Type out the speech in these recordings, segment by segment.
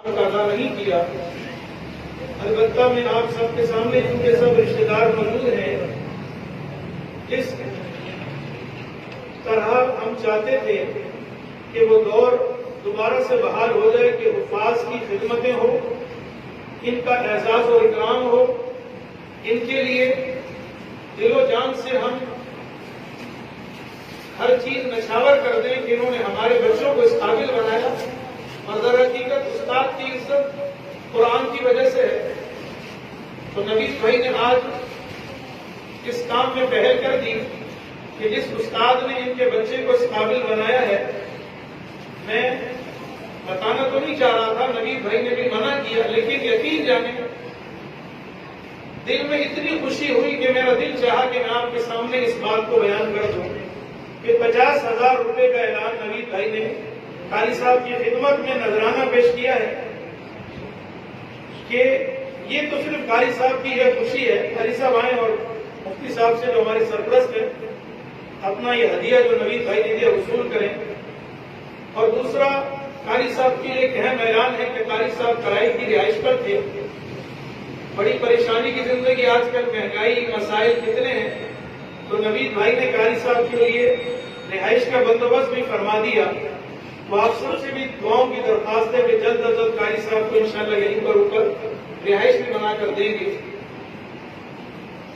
ادا نہیں کیا۔ البتہ میں آپ سب کے سامنے کیونکہ سب رشتے دار موجود ہیں، جس طرح ہم چاہتے تھے کہ وہ دور دوبارہ سے بحال ہو جائے کہ حفاظ کی خدمتیں ہوں، ان کا اعزاز و اکرام ہو، ان کے لیے دل و جان سے ہم ہر چیز نچھاور کر دیں کہ انہوں نے ہمارے بچوں کو اس قابل بنایا، اور در حقیقت استاد کی عزت قرآن کی وجہ سے ہے۔ تو نوید بھائی نے آج اس کام میں پہل کر دی کہ جس استاد نے ان کے بچے کو اس قابل بنایا ہے، میں بتانا تو نہیں چاہ رہا تھا، نوید بھائی نے بھی منع کیا، لیکن یقین جانے دل میں اتنی خوشی ہوئی کہ میرا دل چاہا کہ میں آپ کے سامنے اس بات کو بیان کر دوں کہ 50,000 روپے کا اعلان نوید بھائی نے قاری صاحب کی خدمت میں نذرانہ پیش کیا ہے کہ یہ تو صرف قاری صاحب کی یہ خوشی ہے، قاری صاحب آئیں اور مفتی صاحب سے جو ہمارے سرپرست ہیں اپنا یہ ہدیہ جو نوید بھائی نے دیا وصول کریں۔ اور دوسرا قاری صاحب کی ایک اہم اعلان ہے کہ قاری صاحب کرائے کی رہائش پر تھے، بڑی پریشانی کی زندگی، آج کل مہنگائی مسائل کتنے ہیں، تو نوید بھائی نے قاری صاحب کے لیے رہائش کا بندوبست بھی فرما دیا۔ تو آپ سب سے بھی دعاؤں کی درخواست ہے کہ جلد از جلد قاری صاحب کو انشاءاللہ یہیں پر اوپر رہائش بھی بنا کر دیں گے۔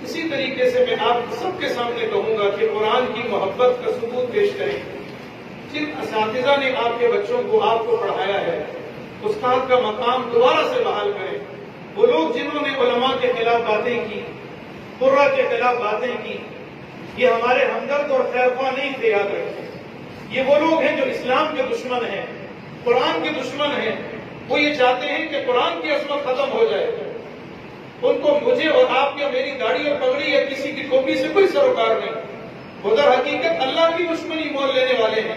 اسی طریقے سے میں آپ سب کے سامنے کہوں گا کہ قرآن کی محبت کا ثبوت پیش کریں۔ جن اساتذہ نے آپ کے بچوں کو آپ کو پڑھایا ہے، استاد کا مقام دوبارہ سے بحال کریں۔ وہ لوگ جنہوں نے علماء کے خلاف باتیں کی، قرہ کے خلاف باتیں کی، یہ ہمارے ہمدرد اور خیرخواہ نہیں تھے، یاد رکھیں۔ یہ وہ لوگ ہیں جو اسلام کے دشمن ہیں، قرآن کے دشمن ہیں۔ وہ یہ چاہتے ہیں کہ قرآن کی عظمت ختم ہو جائے۔ ان کو مجھے اور آپ یا میری داڑھی اور پگڑی یا کسی کی ٹوپی سے کوئی سروکار نہیں۔ وہ در حقیقت اللہ کی دشمنی مول لینے والے ہیں۔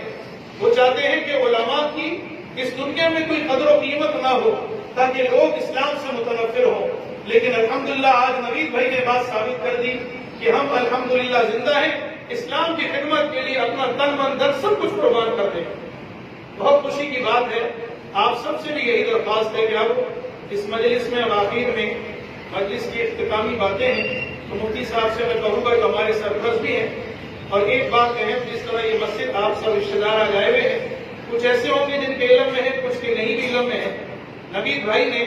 وہ چاہتے ہیں کہ علماء کی اس دنیا میں کوئی قدر و قیمت نہ ہو تاکہ لوگ اسلام سے متنفر ہوں۔ لیکن الحمدللہ آج نوید بھائی نے بات ثابت کر دی کہ ہم الحمدللہ زندہ ہیں، اسلام کی خدمت کے لیے اپنا تن من دھن سب کچھ قربان کر دیں۔ بہت خوشی کی بات ہے، آپ سب سے بھی یہی درخواست ہے کہ اب اس مجلس میں آخر میں مجلس کی اختتامی باتیں ہیں، تو مفتی صاحب سے میں کہوں گا کہ ہمارے سرپرست بھی ہیں، اور ایک بات اہم، جس طرح یہ مسجد آپ سب رشتے دار آ گئے ہوئے ہیں، کچھ ایسے ہوں گے جن کے علم میں ہے، کچھ کے نہیں بھی علم میں ہے۔ نوید بھائی نے